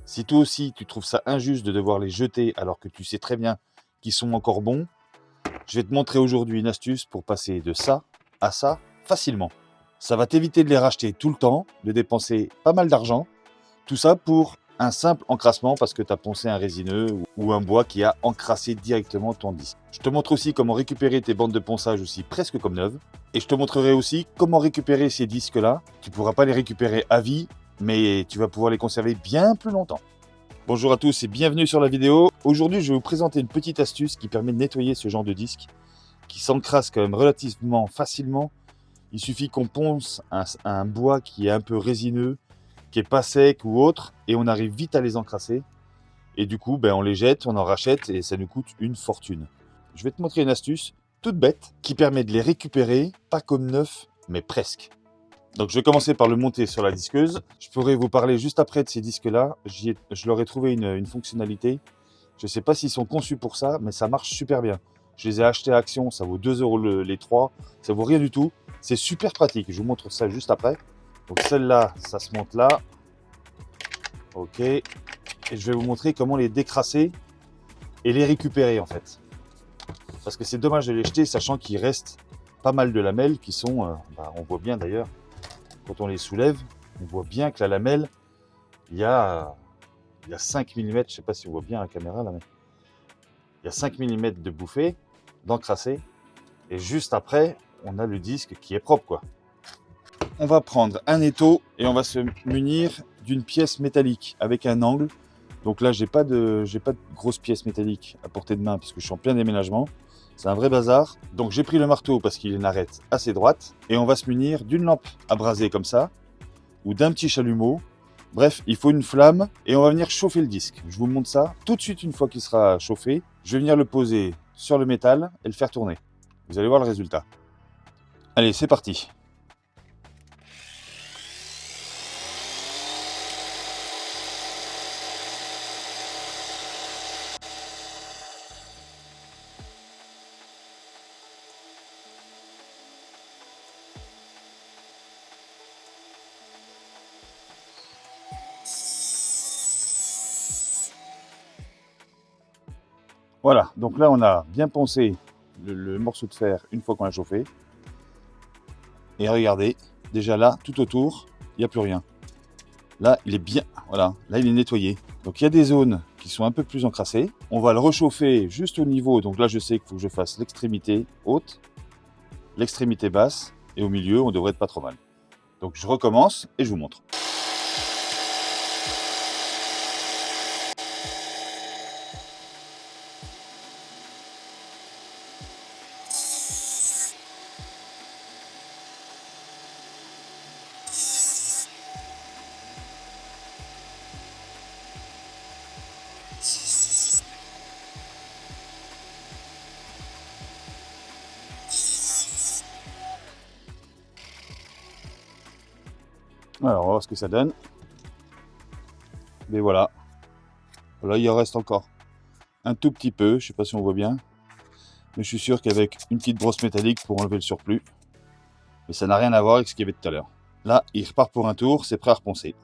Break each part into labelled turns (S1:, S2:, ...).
S1: Si toi aussi tu trouves ça injuste de devoir les jeter alors que tu sais très bien qu'ils sont encore bons, je vais te montrer aujourd'hui une astuce pour passer de ça à ça facilement. Ça va t'éviter de les racheter tout le temps, de dépenser pas mal d'argent. Tout ça pour un simple encrassement parce que tu as poncé un résineux ou un bois qui a encrassé directement ton disque. Je te montre aussi comment récupérer tes bandes de ponçage aussi presque comme neuves. Et je te montrerai aussi comment récupérer ces disques-là. Tu ne pourras pas les récupérer à vie, mais tu vas pouvoir les conserver bien plus longtemps. Bonjour à tous et bienvenue sur la vidéo. Aujourd'hui, je vais vous présenter une petite astuce qui permet de nettoyer ce genre de disque qui s'encrasse quand même relativement facilement. Il suffit qu'on ponce un bois qui est un peu résineux, qui est pas sec ou autre, et on arrive vite à les encrasser. Et du coup, on les jette, on en rachète et ça nous coûte une fortune. Je vais te montrer une astuce toute bête qui permet de les récupérer, pas comme neuf, mais presque. Donc je vais commencer par le monter sur la disqueuse. Je pourrais vous parler juste après de ces disques-là. Je leur ai trouvé une fonctionnalité. Je ne sais pas s'ils sont conçus pour ça, mais ça marche super bien. Je les ai achetés à Action, ça vaut 2 € les 3. Ça vaut rien du tout. C'est super pratique. Je vous montre ça juste après. Donc celle-là, ça se monte là. Ok. Et je vais vous montrer comment les décrasser et les récupérer en fait. Parce que c'est dommage de les jeter, sachant qu'il reste pas mal de lamelles qui sont, on voit bien d'ailleurs, quand on les soulève, on voit bien que la lamelle, il y a 5 mm, je ne sais pas si on voit bien à la caméra là, mais il y a 5 mm de bouffée, d'encrassé, et juste après, on a le disque qui est propre quoi. On va prendre un étau et on va se munir d'une pièce métallique avec un angle. Donc là, j'ai pas de grosse pièce métallique à portée de main parce que je suis en plein déménagement. C'est un vrai bazar. Donc j'ai pris le marteau parce qu'il a une arête assez droite. Et on va se munir d'une lampe à braser comme ça, ou d'un petit chalumeau. Bref, il faut une flamme et on va venir chauffer le disque. Je vous montre ça tout de suite une fois qu'il sera chauffé. Je vais venir le poser sur le métal et le faire tourner. Vous allez voir le résultat. Allez, c'est parti. Voilà, donc là on a bien poncé le morceau de fer une fois qu'on l'a chauffé. Et regardez, déjà là, tout autour, il n'y a plus rien. Là, il est bien, voilà, là il est nettoyé. Donc il y a des zones qui sont un peu plus encrassées. On va le réchauffer juste au niveau, donc là je sais qu'il faut que je fasse l'extrémité haute, l'extrémité basse, et au milieu on devrait être pas trop mal. Donc je recommence et je vous montre. Alors on va voir ce que ça donne. Mais voilà. Là il en reste encore un tout petit peu, je sais pas si on voit bien. Mais je suis sûr qu'avec une petite brosse métallique pour enlever le surplus. Mais ça n'a rien à voir avec ce qu'il y avait tout à l'heure. Là, il repart pour un tour, c'est prêt à reponcer.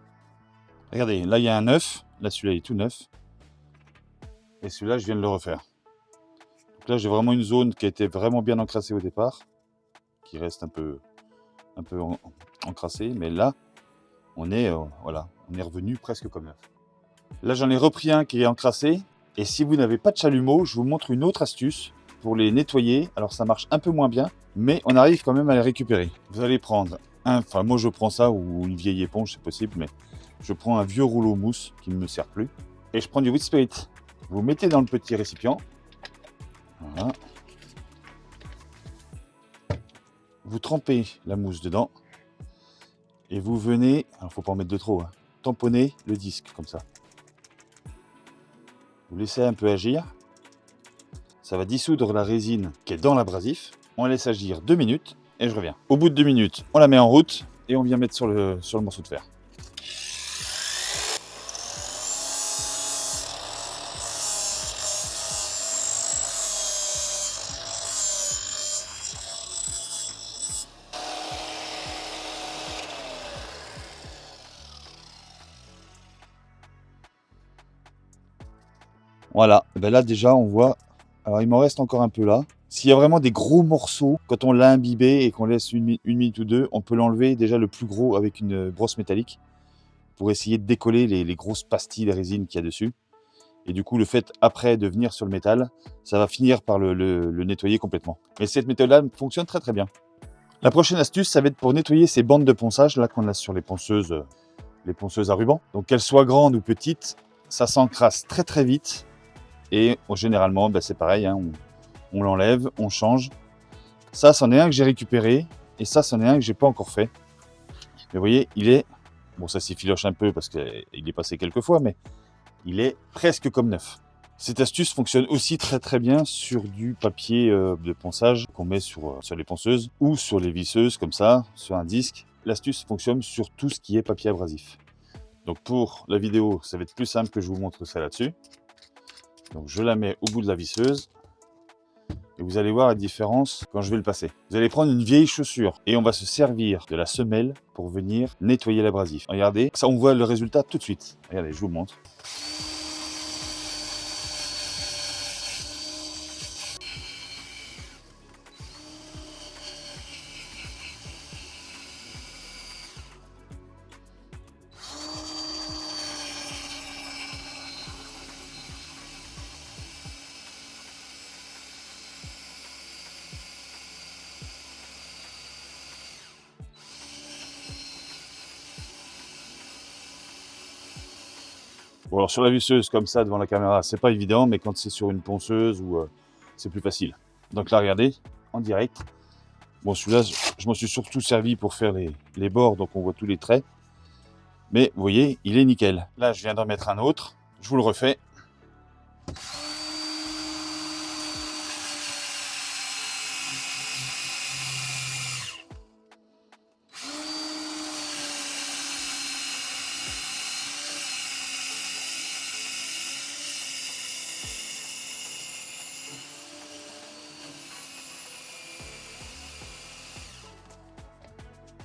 S1: Regardez, là il y a un neuf. Là celui-là est tout neuf. Et celui-là, je viens de le refaire. Donc là, j'ai vraiment une zone qui a été vraiment bien encrassée au départ, qui reste un peu encrassée. Mais là, on est, voilà, on est revenu presque comme neuf. Là, j'en ai repris un qui est encrassé. Et si vous n'avez pas de chalumeau, je vous montre une autre astuce pour les nettoyer. Alors, ça marche un peu moins bien, mais on arrive quand même à les récupérer. Vous allez prendre enfin moi je prends ça ou une vieille éponge, c'est possible, mais je prends un vieux rouleau mousse qui ne me sert plus. Et je prends du Wheat Spirit. Vous mettez dans le petit récipient. Voilà. Vous trempez la mousse dedans. Et vous venez, il ne faut pas en mettre de trop, tamponner le disque comme ça. Vous laissez un peu agir. Ça va dissoudre la résine qui est dans l'abrasif. On laisse agir 2 minutes et je reviens. Au bout de 2 minutes, on la met en route et on vient mettre sur le morceau de fer. Voilà, et ben là déjà on voit, alors il m'en reste encore un peu là. S'il y a vraiment des gros morceaux, quand on l'a imbibé et qu'on laisse une minute ou deux, on peut l'enlever déjà le plus gros avec une brosse métallique pour essayer de décoller les grosses pastilles de résine qu'il y a dessus. Et du coup, le fait après de venir sur le métal, ça va finir par le nettoyer complètement. Et cette méthode-là fonctionne très très bien. La prochaine astuce, ça va être pour nettoyer ces bandes de ponçage là qu'on a sur les ponceuses à ruban. Donc qu'elles soient grandes ou petites, ça s'encrasse très très vite. Et généralement, c'est pareil, hein, on l'enlève, on change. Ça, c'en est un que j'ai récupéré. Et ça, c'en est un que j'ai pas encore fait. Mais vous voyez, il est... Bon, ça s'effiloche un peu parce qu'il est passé quelques fois, mais il est presque comme neuf. Cette astuce fonctionne aussi très très bien sur du papier de ponçage qu'on met sur les ponceuses ou sur les visseuses comme ça, sur un disque. L'astuce fonctionne sur tout ce qui est papier abrasif. Donc pour la vidéo, ça va être plus simple que je vous montre ça là-dessus. Donc je la mets au bout de la visseuse. Et vous allez voir la différence quand je vais le passer. Vous allez prendre une vieille chaussure et on va se servir de la semelle pour venir nettoyer l'abrasif. Regardez, ça on voit le résultat tout de suite. Regardez, je vous montre. Bon alors sur la visseuse comme ça devant la caméra, c'est pas évident, mais quand c'est sur une ponceuse ou c'est plus facile. Donc là regardez, en direct. Bon celui-là, je m'en suis surtout servi pour faire les bords, donc on voit tous les traits. Mais vous voyez, il est nickel. Là je viens d'en mettre un autre, je vous le refais.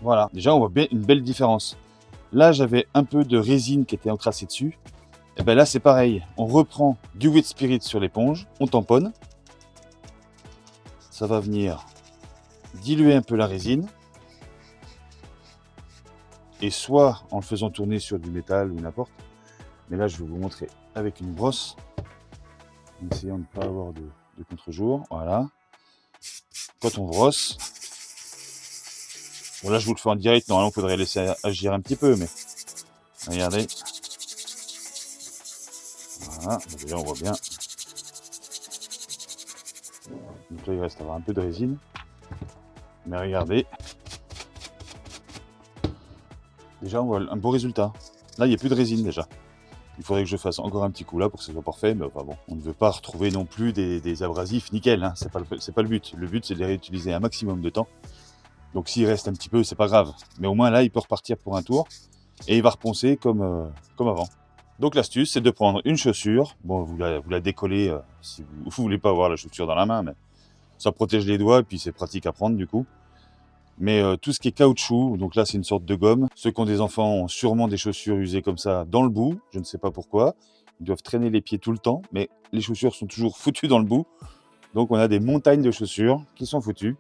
S1: Voilà, déjà on voit bien une belle différence. Là j'avais un peu de résine qui était encrassée dessus. Et bien là c'est pareil, on reprend du wet spirit sur l'éponge, on tamponne. Ça va venir diluer un peu la résine. Et soit en le faisant tourner sur du métal ou n'importe. Mais là je vais vous montrer avec une brosse. En essayant de ne pas avoir de contre-jour. Voilà. Quand on brosse. Bon là je vous le fais en direct, normalement il faudrait laisser agir un petit peu, mais regardez. Voilà, déjà on voit bien. Donc là il reste à avoir un peu de résine. Mais regardez. Déjà on voit un beau résultat. Là il n'y a plus de résine déjà. Il faudrait que je fasse encore un petit coup là pour que ce soit parfait, mais enfin bon, on ne veut pas retrouver non plus des abrasifs nickel, hein. C'est pas le but. Le but c'est de les réutiliser un maximum de temps. Donc s'il reste un petit peu, c'est pas grave. Mais au moins là, il peut repartir pour un tour et il va reponcer comme avant. Donc l'astuce, c'est de prendre une chaussure. Bon, vous la décollez si vous voulez pas avoir la chaussure dans la main, mais ça protège les doigts et puis c'est pratique à prendre du coup. Mais tout ce qui est caoutchouc, donc là c'est une sorte de gomme. Ceux qui ont des enfants ont sûrement des chaussures usées comme ça dans le bout. Je ne sais pas pourquoi. Ils doivent traîner les pieds tout le temps, mais les chaussures sont toujours foutues dans le bout. Donc on a des montagnes de chaussures qui sont foutues.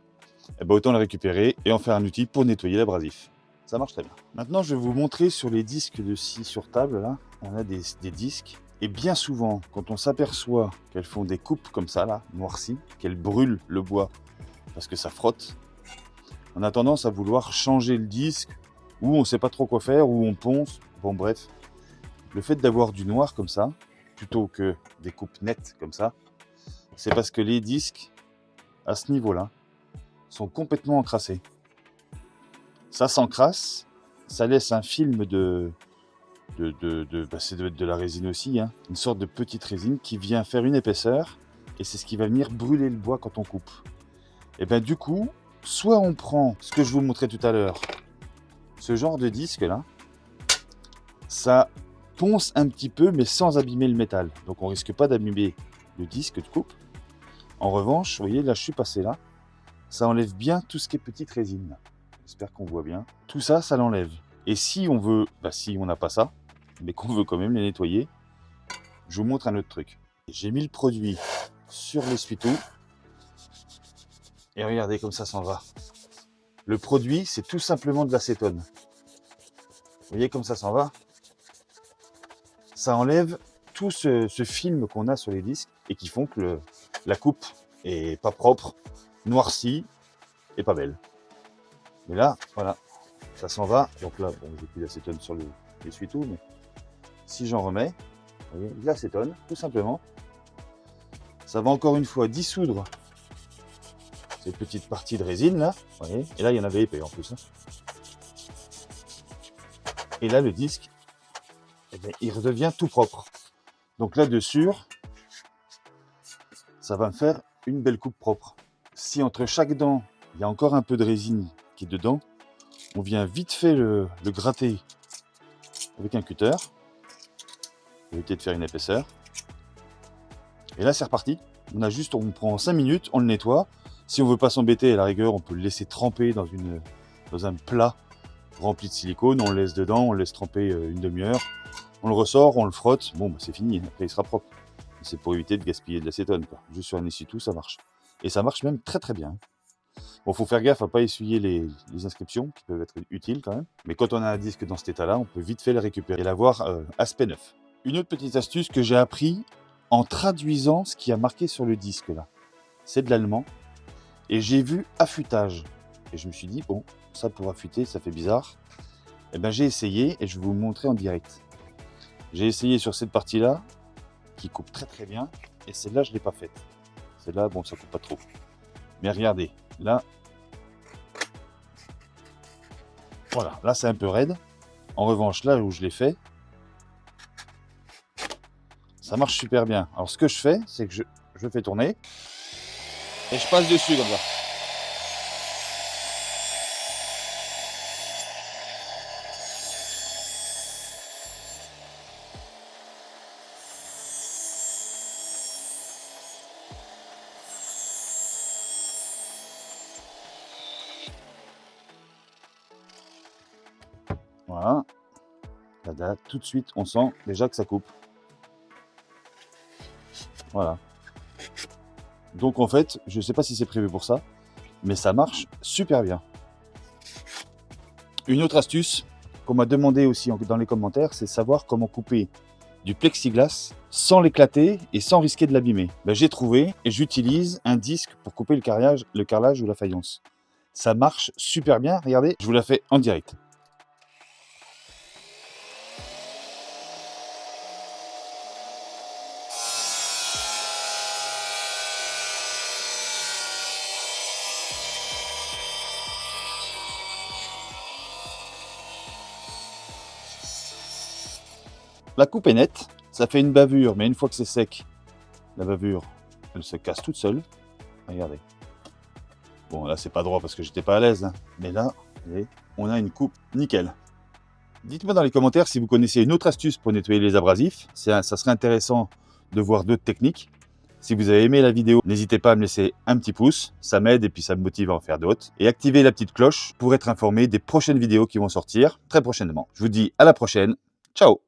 S1: Et autant les récupérer et en faire un outil pour nettoyer l'abrasif. Ça marche très bien. Maintenant, je vais vous montrer sur les disques de scie sur table, là, on a des disques. Et bien souvent, quand on s'aperçoit qu'elles font des coupes comme ça, là, noircies, qu'elles brûlent le bois parce que ça frotte, on a tendance à vouloir changer le disque, ou on ne sait pas trop quoi faire, ou on ponce. Bon, bref. Le fait d'avoir du noir comme ça, plutôt que des coupes nettes comme ça, c'est parce que les disques, à ce niveau-là, sont complètement encrassés. Ça s'encrasse, ça laisse un film ça doit être de la résine aussi, hein, une sorte de petite résine qui vient faire une épaisseur, et c'est ce qui va venir brûler le bois quand on coupe. Et bien du coup, soit on prend ce que je vous montrais tout à l'heure, ce genre de disque là, ça ponce un petit peu mais sans abîmer le métal. Donc on risque pas d'abîmer le disque de coupe. En revanche, vous voyez, là je suis passé là, ça enlève bien tout ce qui est petite résine. J'espère qu'on voit bien. Tout ça, ça l'enlève. Et si on veut, si on n'a pas ça, mais qu'on veut quand même les nettoyer, je vous montre un autre truc. J'ai mis le produit sur l'essuie-tout. Et regardez comme ça s'en va. Le produit, c'est tout simplement de l'acétone. Vous voyez comme ça s'en va. Ça enlève tout ce film qu'on a sur les disques et qui font que la coupe est pas propre, noircie et pas belle. Mais là, voilà, ça s'en va. Donc là, bon, j'ai plus d'acétone sur l'essuie-tout, mais si j'en remets, vous voyez, de l'acétone, tout simplement. Ça va encore une fois dissoudre ces petites parties de résine là. Vous voyez, et là, il y en avait épais en plus. Hein. Et là, le disque, eh bien, il redevient tout propre. Donc là-dessus, ça va me faire une belle coupe propre. Si entre chaque dent, il y a encore un peu de résine qui est dedans, on vient vite fait le gratter avec un cutter pour éviter de faire une épaisseur. Et là, c'est reparti. On prend 5 minutes, on le nettoie. Si on veut pas s'embêter, à la rigueur, on peut le laisser tremper dans un plat rempli de silicone. On le laisse dedans, on le laisse tremper une demi-heure. On le ressort, on le frotte. Bon, bah, c'est fini. Après, il sera propre. C'est pour éviter de gaspiller de l'acétone. Juste sur un essuie-tout, ça marche. Et ça marche même très très bien. Bon, faut faire gaffe à pas essuyer les inscriptions qui peuvent être utiles quand même. Mais quand on a un disque dans cet état-là, on peut vite fait le récupérer et l'avoir aspect neuf. Une autre petite astuce que j'ai appris en traduisant ce qui a marqué sur le disque là. C'est de l'allemand. Et j'ai vu affûtage. Et je me suis dit, bon, ça pour affûter, ça fait bizarre. Et ben j'ai essayé et je vais vous montrer en direct. J'ai essayé sur cette partie-là, qui coupe très très bien. Et celle-là, je ne l'ai pas faite. Celle-là, bon, ça coupe pas trop. Mais regardez, là, voilà, là c'est un peu raide. En revanche, là où je l'ai fait, ça marche super bien. Alors ce que je fais, c'est que je fais tourner et je passe dessus comme ça. Voilà. Là, tout de suite, on sent déjà que ça coupe. Voilà. Donc en fait, je ne sais pas si c'est prévu pour ça, mais ça marche super bien. Une autre astuce qu'on m'a demandé aussi dans les commentaires, c'est savoir comment couper du plexiglas sans l'éclater et sans risquer de l'abîmer. Ben, j'ai trouvé et j'utilise un disque pour couper le carrelage ou la faïence. Ça marche super bien, regardez, je vous la fais en direct. La coupe est nette, ça fait une bavure, mais une fois que c'est sec, la bavure, elle se casse toute seule. Regardez. Bon, là, c'est pas droit parce que j'étais pas à l'aise, hein. Mais là, vous voyez, on a une coupe nickel. Dites-moi dans les commentaires si vous connaissez une autre astuce pour nettoyer les abrasifs. Ça serait intéressant de voir d'autres techniques. Si vous avez aimé la vidéo, n'hésitez pas à me laisser un petit pouce. Ça m'aide et puis ça me motive à en faire d'autres. Et activez la petite cloche pour être informé des prochaines vidéos qui vont sortir très prochainement. Je vous dis à la prochaine. Ciao!